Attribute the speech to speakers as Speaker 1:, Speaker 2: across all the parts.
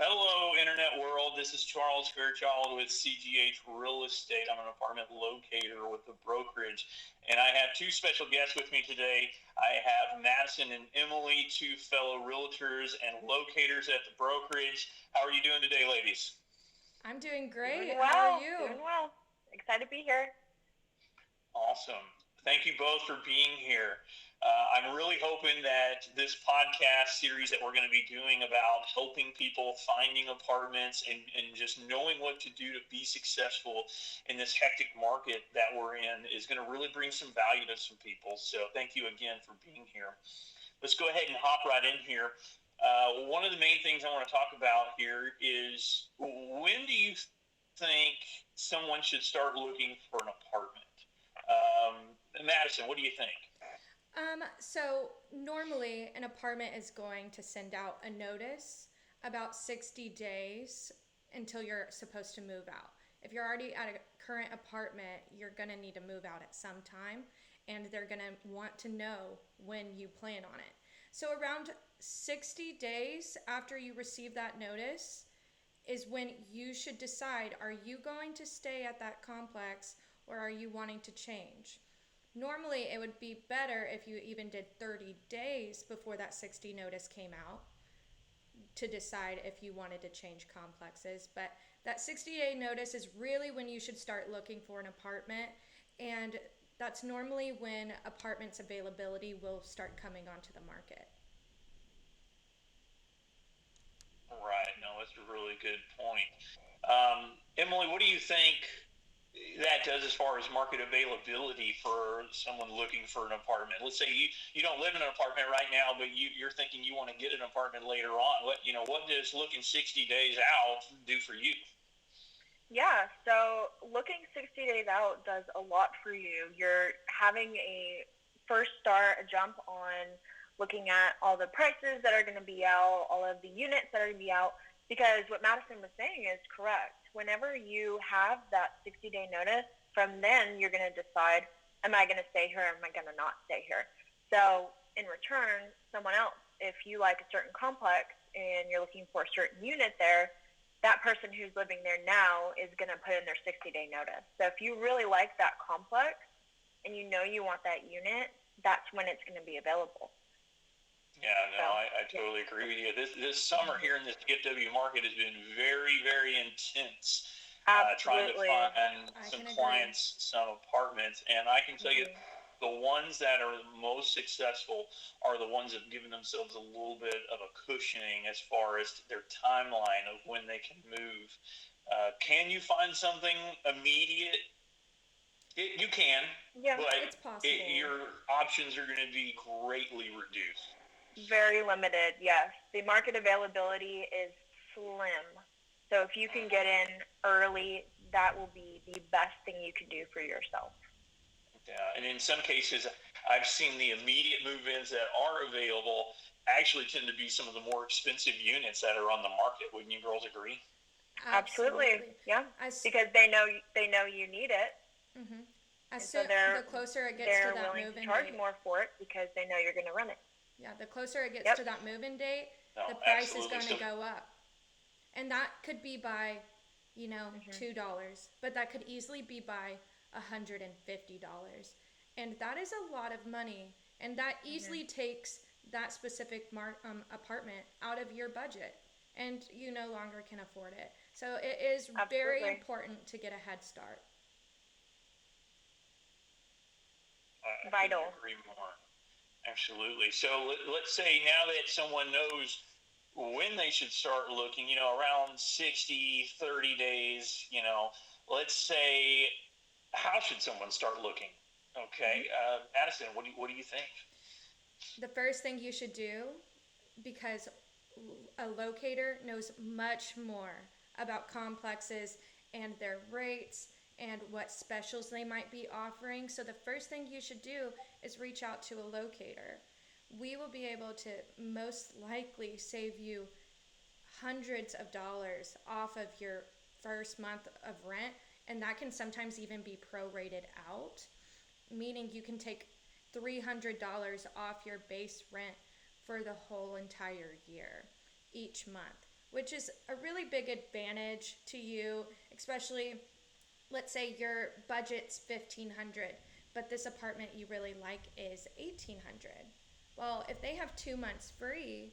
Speaker 1: Hello, Internet world. This is Charles Fairchild with CGH Real Estate. I'm an apartment locator with the brokerage, and I have two special guests with me today. I have Madison and Emily, two fellow realtors and locators at the brokerage. How are you doing today, ladies?
Speaker 2: I'm doing great.
Speaker 3: Doing
Speaker 2: How are
Speaker 3: well.
Speaker 2: you?
Speaker 3: Doing well. Excited to be here.
Speaker 1: Awesome. Thank you both for being here. I'm really hoping that this podcast series that we're going to be doing about helping people finding apartments and just knowing what to do to be successful in this hectic market that we're in is going to really bring some value to some people. So thank you again for being here. Let's go ahead and hop right in here. One of the main things I want to talk about here is, when do you think someone should start looking for an apartment? Madison, what do you think?
Speaker 2: So normally an apartment is going to send out a notice about 60 days until you're supposed to move out. If you're already at a current apartment, you're going to need to move out at some time, and they're going to want to know when you plan on it. So around 60 days after you receive that notice is when you should decide, are you going to stay at that complex or are you wanting to change? Normally, it would be better if you even did 30 days before that 60 notice came out to decide if you wanted to change complexes. But that 60-day notice is really when you should start looking for an apartment. And that's normally when apartments availability will start coming onto the market.
Speaker 1: Right. No, that's a really good point. Emily, what do you think that does as far as market availability for someone looking for an apartment? Let's say you don't live in an apartment right now, but you're thinking you want to get an apartment later on. What does looking 60 days out do for you?
Speaker 3: Yeah, so looking 60 days out does a lot for you. You're having a first start, a jump on looking at all the prices that are going to be out, all of the units that are going to be out, because what Madison was saying is correct. Whenever you have that 60-day notice, from then you're going to decide, am I going to stay here or am I going to not stay here? So in return, someone else, if you like a certain complex and you're looking for a certain unit there, that person who's living there now is going to put in their 60-day notice. So if you really like that complex and you know you want that unit, that's when it's going to be available.
Speaker 1: Yeah, no, I totally agree with you. This summer here in this DFW market has been very, very intense. Trying to find some clients, some apartments, and I can tell you, the ones that are most successful are the ones that have given themselves a little bit of a cushioning as far as their timeline of when they can move. Can you find something immediate? You can,
Speaker 3: yeah,
Speaker 1: but
Speaker 2: it's possible.
Speaker 1: Your options are going to be greatly reduced.
Speaker 3: Very limited, yes. The market availability is slim. So if you can get in early, that will be the best thing you can do for yourself.
Speaker 1: Yeah, and in some cases, I've seen the immediate move-ins that are available actually tend to be some of the more expensive units that are on the market. Wouldn't you girls agree?
Speaker 3: Absolutely. Yeah. Because they know you need it.
Speaker 2: Mm-hmm.
Speaker 3: So
Speaker 2: the closer it gets to that move-in date, they're willing to
Speaker 3: charge more for it because they know you're going to run it.
Speaker 2: Yeah, the closer it gets to that move-in date, the price is going to go up. And that could be by, $2, but that could easily be by $150. And that is a lot of money. And that easily takes that specific apartment out of your budget. And you no longer can afford it. So it is very important to get a head start.
Speaker 1: I couldn't agree more. Absolutely. So let's say now that someone knows when they should start looking, around 60, 30 days, let's say, how should someone start looking? Okay. Madison, what do you think?
Speaker 2: The first thing you should do, because a locator knows much more about complexes and their rates and what specials they might be offering. So the first thing you should do is reach out to a locator. We will be able to most likely save you hundreds of dollars off of your first month of rent, and that can sometimes even be prorated out, meaning you can take $300 off your base rent for the whole entire year each month. which is a really big advantage to you, especially let's say your budget's 1500, but this apartment you really like is 1800. Well, if they have 2 months free,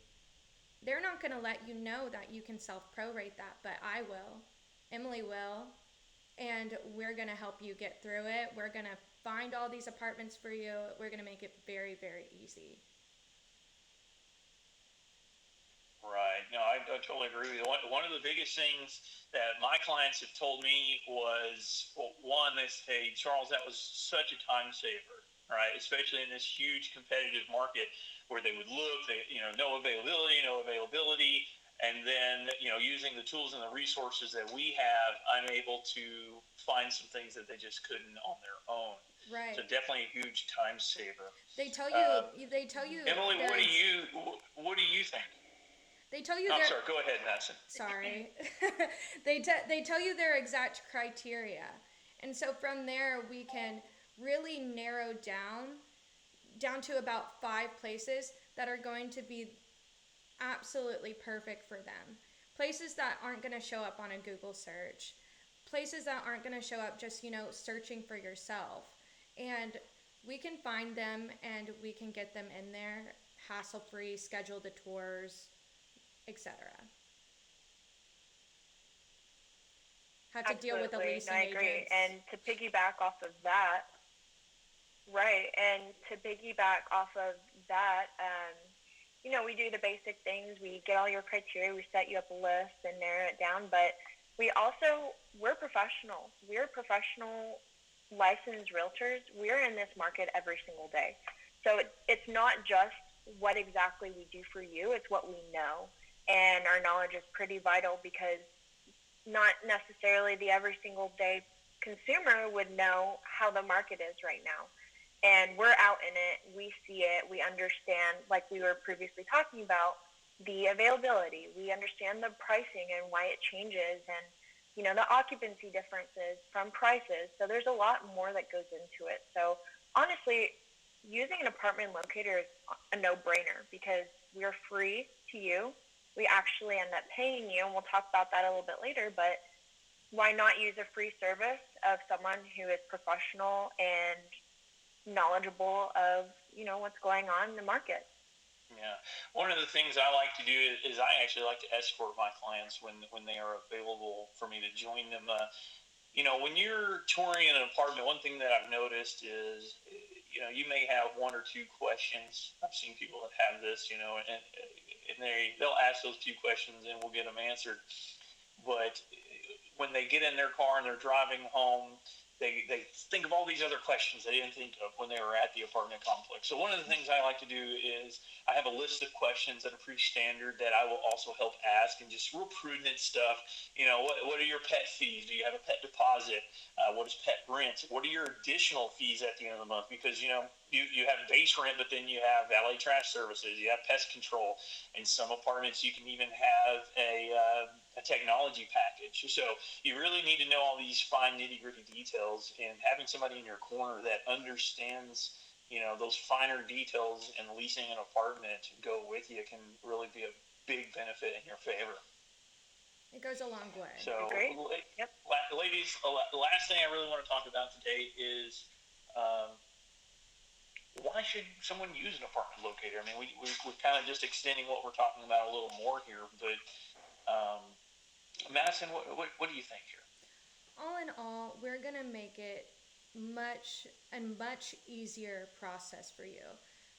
Speaker 2: they're not going to let you know that you can self prorate that, but I will. Emily will, and we're going to help you get through it. We're going to find all these apartments for you. We're going to make it very, very easy.
Speaker 1: Right. No, I totally agree with you. One of the biggest things that my clients have told me was, well, one, they say, Charles, that was such a time saver, right? Especially in this huge competitive market where they would look, no availability. And then, using the tools and the resources that we have, I'm able to find some things that they just couldn't on their own.
Speaker 2: Right.
Speaker 1: So definitely a huge time saver.
Speaker 2: They tell you,
Speaker 1: Emily, what do you think?
Speaker 2: They tell you
Speaker 1: I'm sorry, go ahead, Madison.
Speaker 2: Sorry. They tell you their exact criteria. And so from there we can really narrow down to about 5 places that are going to be absolutely perfect for them. Places that aren't going to show up on a Google search. Places that aren't going to show up just, searching for yourself. And we can find them and we can get them in there hassle-free, schedule the tours, etc. Have to deal with the leasing
Speaker 3: I agree.
Speaker 2: agents.
Speaker 3: And to piggyback off of that, right, and to piggyback off of that, we do the basic things. We get all your criteria, we set you up a list and narrow it down, but we're professionals. We're professional licensed realtors. We're in this market every single day. So it's not just what exactly we do for you, it's what we know. And our knowledge is pretty vital because not necessarily the every single day consumer would know how the market is right now. And we're out in it, we see it, we understand, like we were previously talking about, the availability. We understand the pricing and why it changes and, the occupancy differences from prices. So there's a lot more that goes into it. So honestly, using an apartment locator is a no-brainer because we're free to you. We actually end up paying you, and we'll talk about that a little bit later, but why not use a free service of someone who is professional and knowledgeable of, what's going on in the market?
Speaker 1: Yeah. One of the things I like to do is I actually like to escort my clients when they are available for me to join them. When you're touring an apartment, one thing that I've noticed is, you may have 1 or 2 questions. I've seen people that have this, and they'll ask those few questions and we'll get them answered. But when they get in their car and they're driving home, they think of all these other questions they didn't think of when they were at the apartment complex. So one of the things I like to do is I have a list of questions that are pretty standard that I will also help ask, and just real prudent stuff. What are your pet fees? Do you have a pet deposit? What is pet rent? What are your additional fees at the end of the month? Because, you have base rent, but then you have valet trash services, you have pest control. In some apartments, you can even have a technology package. So you really need to know all these fine nitty-gritty details, and having somebody in your corner that understands, those finer details in leasing an apartment to go with you can really be a big benefit in your favor.
Speaker 2: It goes a long way.
Speaker 1: So,
Speaker 3: Yep.
Speaker 1: Ladies, the last thing I really want to talk about today is why should someone use an apartment locator? I mean, we're kind of just extending what we're talking about a little more here, but Madison, what do you think here?
Speaker 2: All in all, we're going to make it a much easier process for you.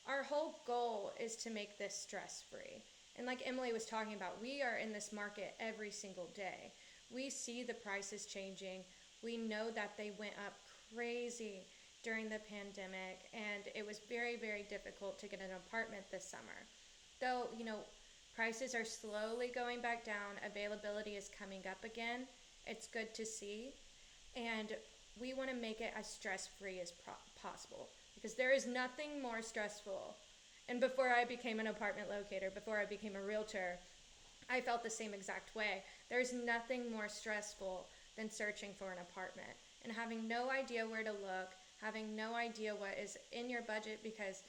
Speaker 2: Our whole goal is to make this stress-free. And like Emily was talking about, we are in this market every single day. We see the prices changing. We know that they went up crazy during the pandemic, and it was very, very difficult to get an apartment this summer. Though, prices are slowly going back down, availability is coming up again. It's good to see, and we want to make it as stress-free as possible, because there is nothing more stressful. And before I became an apartment locator, before I became a realtor, I felt the same exact way. There's nothing more stressful than searching for an apartment and having no idea where to look, having no idea what is in your budget, because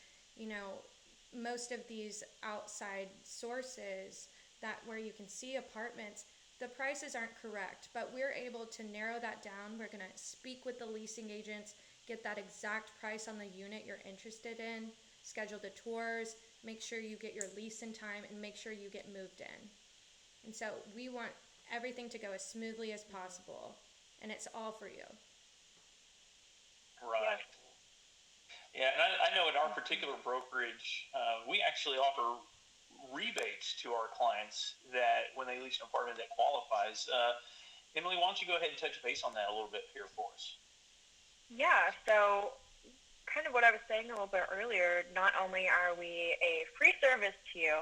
Speaker 2: most of these outside sources that where you can see apartments, the prices aren't correct, but we're able to narrow that down. We're going to speak with the leasing agents, get that exact price on the unit you're interested in, schedule the tours, make sure you get your lease in time, and make sure you get moved in. And so we want everything to go as smoothly as possible, and it's all for you.
Speaker 1: Right. Yeah, and I know in our particular brokerage, we actually offer rebates to our clients that when they lease an apartment that qualifies. Emily, why don't you go ahead and touch base on that a little bit here for us?
Speaker 3: Yeah, so kind of what I was saying a little bit earlier, not only are we a free service to you,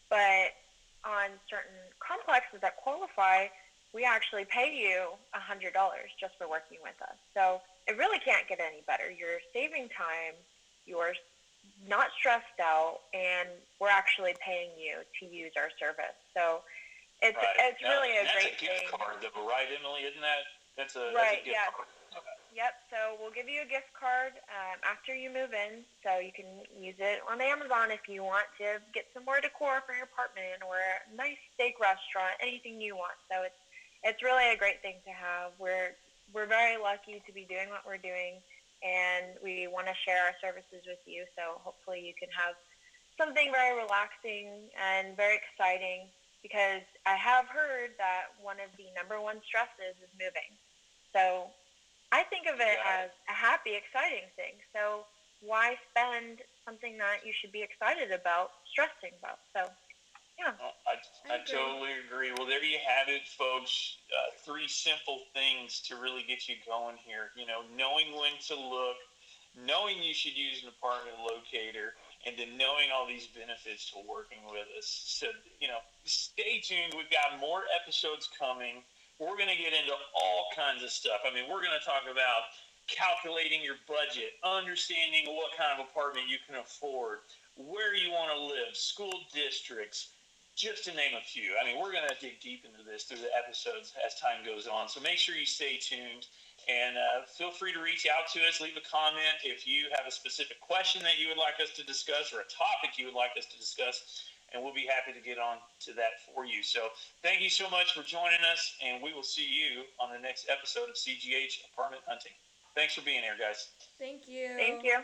Speaker 3: but on certain complexes that qualify, we actually pay you $100 just for working with us. So it really can't get any better. You're saving time, you're not stressed out, and we're actually paying you to use our service. So it's really a great thing.
Speaker 1: That's a gift card, though, right, Emily? Isn't that? That's a gift card. Okay.
Speaker 3: Yep. So we'll give you a gift card after you move in, so you can use it on Amazon if you want to get some more decor for your apartment or a nice steak restaurant, anything you want. So it's really a great thing to have. We're very lucky to be doing what we're doing, and we want to share our services with you. So hopefully you can have something very relaxing and very exciting, because I have heard that one of the number one stresses is moving. So I think of it as a happy, exciting thing. So why spend something that you should be excited about, stressing about? So, yeah.
Speaker 1: I totally agree. Well, there you have it, folks. 3 simple things to really get you going here. You know, knowing when to look, knowing you should use an apartment locator, and then knowing all these benefits to working with us. So, you know, stay tuned. We've got more episodes coming. We're going to get into all kinds of stuff. I mean, we're going to talk about calculating your budget, understanding what kind of apartment you can afford, where you want to live, school districts, just to name a few. I mean, we're going to dig deep into this through the episodes as time goes on. So make sure you stay tuned. And feel free to reach out to us, leave a comment if you have a specific question that you would like us to discuss or a topic you would like us to discuss, and we'll be happy to get on to that for you. So thank you so much for joining us, and we will see you on the next episode of CGH Apartment Hunting. Thanks for being here, guys.
Speaker 2: Thank you.
Speaker 3: Thank you.